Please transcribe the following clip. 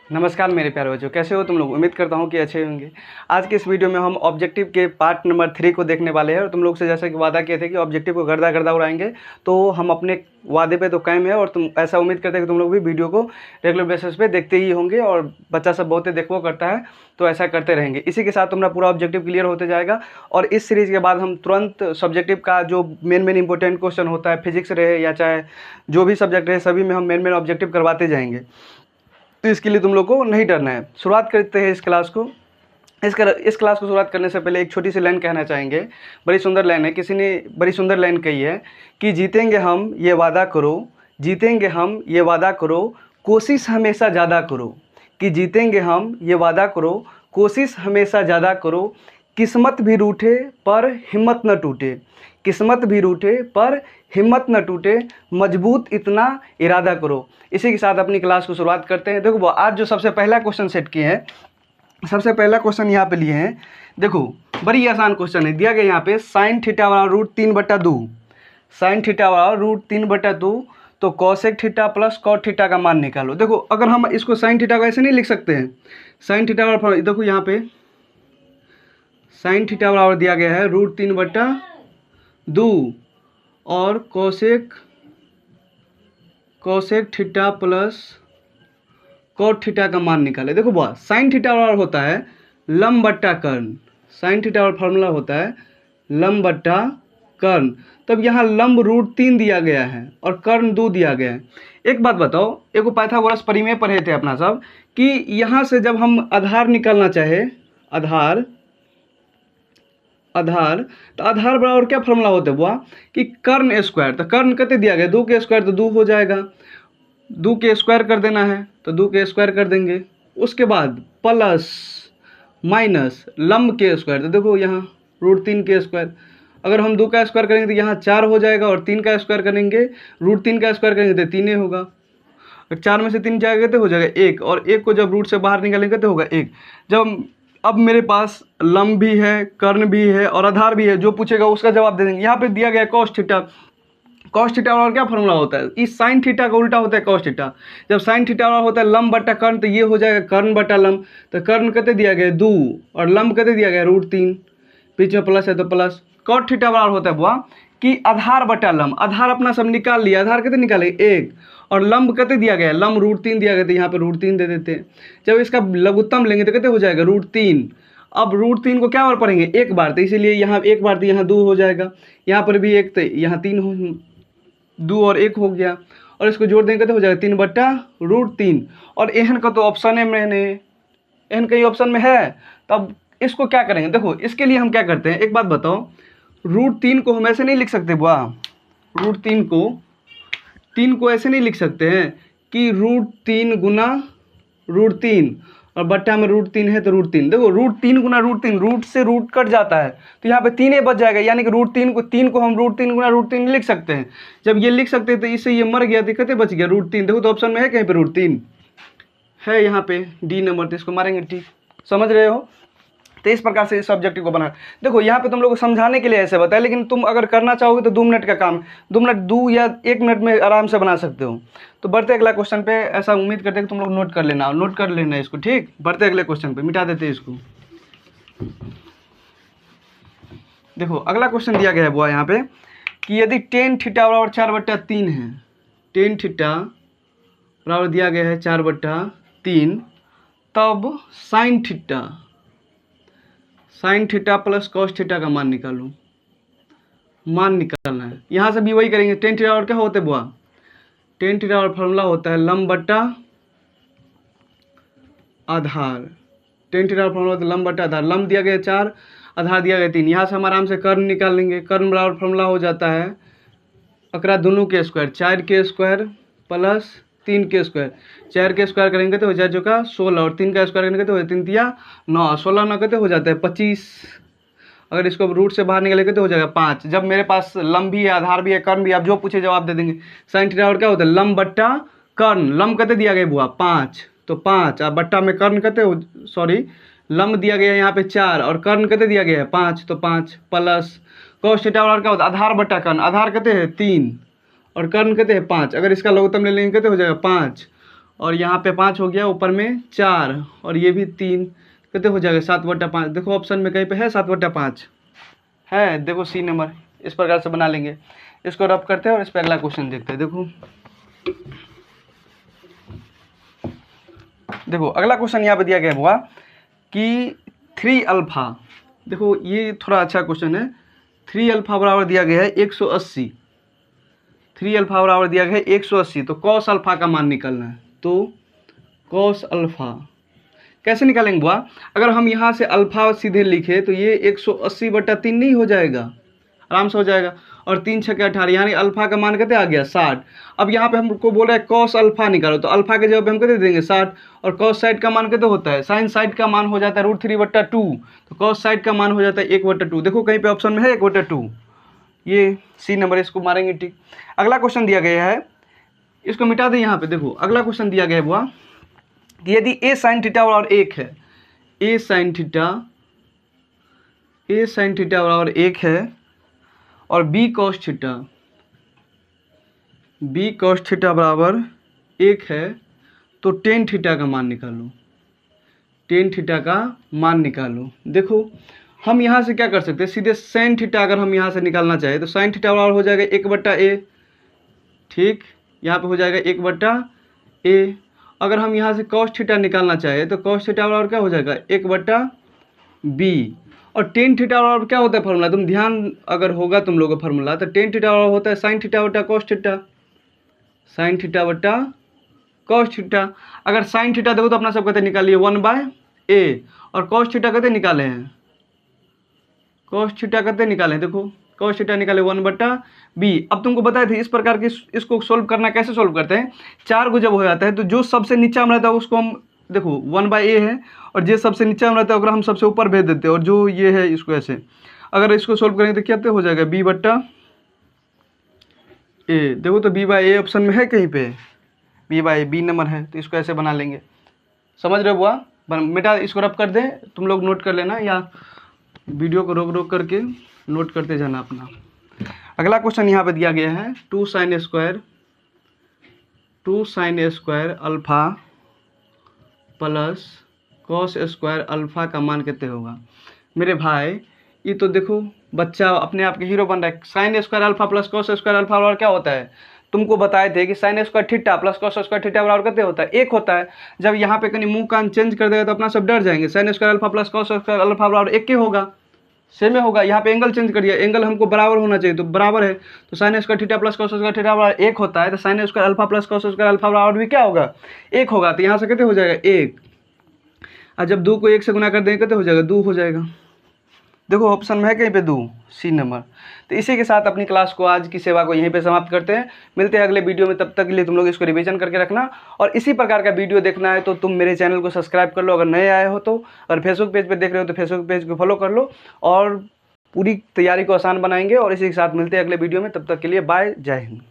नमस्कार मेरे प्यारे बच्चों, कैसे हो तुम लोग। उम्मीद करता हूँ कि अच्छे होंगे। आज के इस वीडियो में हम ऑब्जेक्टिव के पार्ट नंबर 3 को देखने वाले हैं और तुम लोग से जैसा कि वादा किए थे कि ऑब्जेक्टिव को गर्दा गर्दा उड़ाएंगे, तो हम अपने वादे पे तो कायम है और तुम ऐसा उम्मीद करते हैं कि तुम लोग भी वीडियो को रेगुलर बेसिस पे देखते ही होंगे और बच्चा सब बहुत देखो करता है, तो ऐसा करते रहेंगे। इसी के साथ तुम्हारा पूरा ऑब्जेक्टिव क्लियर होते जाएगा और इस सीरीज़ के बाद हम तुरंत सब्जेक्टिव का जो मेन इंपॉर्टेंट क्वेश्चन होता है, फिजिक्स रहे या चाहे जो भी सब्जेक्ट रहे, सभी में हम मेन ऑब्जेक्टिव करवाते जाएंगे। तो इसके लिए तुम लोग को नहीं डरना है। शुरुआत करते हैं इस क्लास को। इस क्लास को शुरुआत करने से पहले एक छोटी सी लाइन कहना चाहेंगे। बड़ी सुंदर लाइन है, किसी ने बड़ी सुंदर लाइन कही है कि जीतेंगे हम ये वादा करो, जीतेंगे हम ये वादा करो, कोशिश हमेशा ज़्यादा करो। कि जीतेंगे हम ये वादा करो, कोशिश हमेशा ज़्यादा करो, किस्मत भी रूठे पर हिम्मत न टूटे, किस्मत भी रूठे पर हिम्मत न टूटे, मजबूत इतना इरादा करो। इसी के साथ अपनी क्लास को शुरुआत करते हैं। देखो आज जो सबसे पहला क्वेश्चन सेट किए हैं, सबसे पहला क्वेश्चन यहाँ पे लिए हैं। देखो बड़ी आसान क्वेश्चन है, दिया गया यहाँ पे साइन थीटा वाला √3/2, साइन थीटा वाला √3/2, तो cosec theta plus cot theta का मान निकालो। देखो अगर हम इसको साइन थीटा को ऐसे नहीं लिख सकते हैं, साइन थीटा वाला देखो यहाँ पे साइन थीटा बराबर दिया गया है √3/2 और cosec theta plus cot theta का मान निकाले। देखो बुआ, साइन थीटा बराबर होता है लंब बट्टा कर्ण, साइन थीटा वाला फॉर्मूला होता है लंब बट्टा कर्ण। तब यहाँ लंब √3 दिया गया है और कर्ण 2 दिया गया है। एक बात बताओ, एक पाइथागोरस परिमेय पढ़े थे अपना सब कि यहाँ से जब हम आधार निकालना चाहे, आधार तो आधार बराबर क्या फॉर्मूला होता है बुआ कि कर्ण स्क्वायर। तो कर्ण कितने दिया गया, 2 के स्क्वायर, तो 2 हो जाएगा, 2 के स्क्वायर कर देना है तो 2 के स्क्वायर कर देंगे। उसके बाद प्लस माइनस लंब के स्क्वायर, तो देखो यहाँ √3 के स्क्वायर। अगर हम 2 का स्क्वायर करेंगे तो यहाँ 4 हो जाएगा और 3 का स्क्वायर करेंगे, √3 का स्क्वायर करेंगे तो 3 होगा। 4 में से 3 जाएगा तो हो जाएगा 1, और 1 को जब रूट से बाहर निकालेंगे तो होगा 1। जब अब मेरे पास लंब भी है, कर्ण भी है और आधार भी है, जो पूछेगा उसका जवाब दे देंगे। यहाँ पे दिया गया कॉस थीटा, कॉस थीटा और क्या फॉर्मूला होता है, इस साइन थीटा का उल्टा होता है कॉस थीटा। जब साइन थीटा वाला होता है लंब बटा कर्ण, तो ये हो जाएगा कर्ण बटा लंब। तो कर्ण कितने दिया गया 2 और लंब कितने दिया गया √3, बीच में प्लस है तो प्लस। कॉट थीटा वाला होता है बुआ कि आधार बटा लंब, आधार अपना सब निकाल लिया, आधार कितने निकाले 1, और लंब कितने दिया गया, लंब √3 दिया गया, तो यहाँ पे √3 दे देते हैं। जब इसका लघुत्तम लेंगे तो कितने हो जाएगा √3। अब √3 को क्या बार पढ़ेंगे, एक बार, तो इसीलिए यहाँ एक बार तो यहाँ 2 हो जाएगा, यहाँ पर भी 1 तो यहाँ 3 हो, 2 और 1 हो गया, और इसको जोड़ देंगे तो हो जाएगा 3/√3। और एहन का तो ऑप्शन है मैंने, एहन का ही ऑप्शन में है। तब इसको क्या करेंगे, देखो इसके लिए हम क्या करते हैं, एक बात बताओ, √3 को हम ऐसे नहीं लिख सकते बुआ, √3 को 3 को ऐसे नहीं लिख सकते हैं कि √3 गुना √3 और बट्टा में √3 है तो √3। देखो √3 गुना √3, रूट से रूट कट जाता है तो यहाँ पे 3 बच जाएगा, यानी कि √3 को हम √3 गुना √3 लिख सकते हैं। जब ये लिख सकते हैं तो इससे ये मर गया, दिक्कतें बच गया √3। देखो तो ऑप्शन में है कहीं पे √3 है, यहाँ पे डी नंबर, तो इसको मारेंगे ठीक, समझ रहे हो। तो इस प्रकार से इस ऑब्जेक्टिव को बना। देखो यहाँ पे तुम लोग को समझाने के लिए ऐसे बताया, लेकिन तुम अगर करना चाहोगे तो 2 मिनट का काम, 2 मिनट 2 या 1 मिनट में आराम से बना सकते हो। तो बढ़ते अगला क्वेश्चन पे, ऐसा उम्मीद करते हैं कि तुम लोग नोट कर लेना, नोट कर लेना इसको, ठीक। बढ़ते अगले क्वेश्चन पे, मिटा देते इसको। देखो अगला क्वेश्चन दिया गया है बुआ यहाँ पे कि यदि tan थीटा बराबर 4/3 है, tan थीटा बराबर दिया गया है 4/3, तब sine theta plus cos theta का मान निकालो, मान निकालना है। यहाँ से भी वही करेंगे, tan थीटा और क्या होता है बुआ, tan थीटा और फॉर्मूला होता है लंब बट्टा आधार, tan थीटा और फॉर्मूला होता है लंब बट्टा आधार। लंब दिया गया 4, आधार दिया गया 3। यहाँ से हम आराम से कर्ण निकाल लेंगे, कर्ण बराबर फॉर्मूला हो जाता है अकरा दोनों के स्क्वायर, 4 के स्क्वायर प्लस 3 के स्क्वायर। 4 के स्क्वायर करेंगे तो हो जाए जो का 16, और 3 का स्क्वायर करेंगे तो हो जाए 3 तिया 9, 16 9 कहते हो जाता है 25। अगर इसको रूट से बाहर निकालेंगे तो हो जाएगा 5। जब मेरे पास लंब भी है, आधार भी है, कर्ण भी है, आप जो पूछे जवाब दे देंगे। साइन थीटा और क्या होता है लंब बट्टा कर्ण, लंब कहते दिया गया बुआ 5, तो 5, और बट्टा में कर्ण कहते हो, सॉरी लंब दिया गया है यहाँ पे 4 और कर्ण कहते दिया गया है 5, तो 5 प्लस कॉस थीटा और क्या होता है आधार बट्टा कर्ण, आधार कहते हैं 3 और कर्ण कहते हैं 5। अगर इसका लघुत्तम ले लेंगे कहते हो जाएगा 5 और यहाँ पे 5 हो गया, ऊपर में 4 और ये भी 3, कितने हो जाएगा 7/5। देखो ऑप्शन में कहीं पे है 7/5 है, देखो सी नंबर। इस प्रकार से बना लेंगे। इसको रब करते हैं और इस पर अगला क्वेश्चन देखते हैं। देखो अगला क्वेश्चन यहाँ पे दिया गया हुआ कि 3 अल्फा, देखो ये थोड़ा अच्छा क्वेश्चन है। 3 अल्फा बराबर दिया गया है 180, 3 अल्फा बराबर दिया गया है 180, तो कॉस अल्फा का मान निकालना है। तो कॉस अल्फा कैसे निकालेंगे बुआ? अगर हम यहाँ से अल्फा सीधे लिखे तो ये 180/3 नहीं हो जाएगा, आराम से हो जाएगा। और 3 6 18, यानी अल्फा का मान कितने आ गया 60। अब यहाँ पे हमको बोल रहा है कॉस अल्फा निकालो, तो अल्फा के जगह पे हम कितने देंगे 60, और कॉस साइड का मान कितने होता है, साइन साइड का मान हो जाता है √3/2, तो कॉस साइड का मान हो जाता है 1/2। देखो कहीं पे ऑप्शन में है 1/2, ये सी नंबर, इसको मारेंगे टिक। अगला क्वेश्चन दिया गया है, इसको मिटा दें यहाँ पे। देखो अगला क्वेश्चन दिया गया है बुआ कि यदि a sin थीटा बराबर 1 है, a sin थीटा बराबर 1 है और b cos थीटा बराबर 1 है, तो tan थीटा का मान निकालो, tan थीटा का मान निकालो। देखो हम यहाँ से क्या कर सकते हैं, सीधे sin थीटा अगर हम यहाँ से निकालना चाहें तो sin थीटा बराबर हो जाएगा 1/a, ठीक, यहाँ पे हो जाएगा 1/a। अगर हम यहाँ से cos थीटा निकालना चाहें तो cos थीटा बराबर क्या हो जाएगा 1/b। और tan थीटा बराबर क्या होता है फार्मूला, तुम ध्यान अगर होगा तुम लोगों का फार्मूला, तो tan थीटा बराबर होता है sin थीटा बटा cos थीटा, sin थीटा बटा cos थीटा। अगर sin थीटा देखो तो अपना सब कहते निकालिए 1/a, और cos थीटा कहते निकाले हैं, cos थीटा कहते निकाले हैं, देखो cos थीटा निकाले 1/b। अब तुमको बताए थे इस प्रकार की, इसको सोल्व करना कैसे सोल्व करते हैं, 4 को जब हो जाता है तो जो सबसे नीचा में रहता है उसको हम, देखो 1/a है और जो सबसे नीचा में रहता है अगर हम सबसे ऊपर भेज देते हैं, और जो ये है इसको ऐसे, अगर इसको सोल्व करेंगे तो क्या हो जाएगा b/a। देखो तो b/a ऑप्शन में है कहीं पे, b नंबर है, तो इसको ऐसे बना लेंगे। समझ रहे हो बुआ? बेटा इसको रब कर दें, तुम लोग नोट कर लेना या वीडियो को रोक रोक करके नोट करते जाना अपना। अगला क्वेश्चन यहाँ पे दिया गया है 2 sin square alpha plus cos square alpha का मान कितने होगा। मेरे भाई ये तो देखो बच्चा अपने आप के हीरो बन रहा है। sin square alpha plus cos square alpha बराबर क्या होता है, तुमको बताए थे कि sin square theta plus cos square theta बराबर कितने होता है, 1 होता है। जब यहाँ पे कहीं मुंह कान चेंज कर देगा तो अपना सब डर जाएंगे। sin square alpha plus cos square alpha बराबर 1 के होगा, सेम में होगा। यहाँ पे एंगल चेंज करिए, एंगल हमको बराबर होना चाहिए, तो बराबर है, तो sin square theta plus cos square theta बराबर 1 होता है, तो sin square alpha plus cos square alpha बराबर भी क्या होगा 1 होगा। तो यहाँ से कितने हो जाएगा 1, और जब 2 को 1 से गुना कर देंगे कितने हो जाएगा 2 हो जाएगा। देखो ऑप्शन में है कहीं पे 2, सी नंबर। तो इसी के साथ अपनी क्लास को, आज की सेवा को यहीं पे समाप्त करते हैं। मिलते हैं अगले वीडियो में, तब तक के लिए तुम लोग इसको रिवीजन करके रखना। और इसी प्रकार का वीडियो देखना है तो तुम मेरे चैनल को सब्सक्राइब कर लो, अगर नए आए हो तो। और फेसबुक पेज पे देख रहे हो तो फेसबुक पेज को फॉलो कर लो, और पूरी तैयारी को आसान बनाएंगे। और इसी के साथ मिलते हैं अगले वीडियो में, तब तक के लिए बाय, जय हिंद।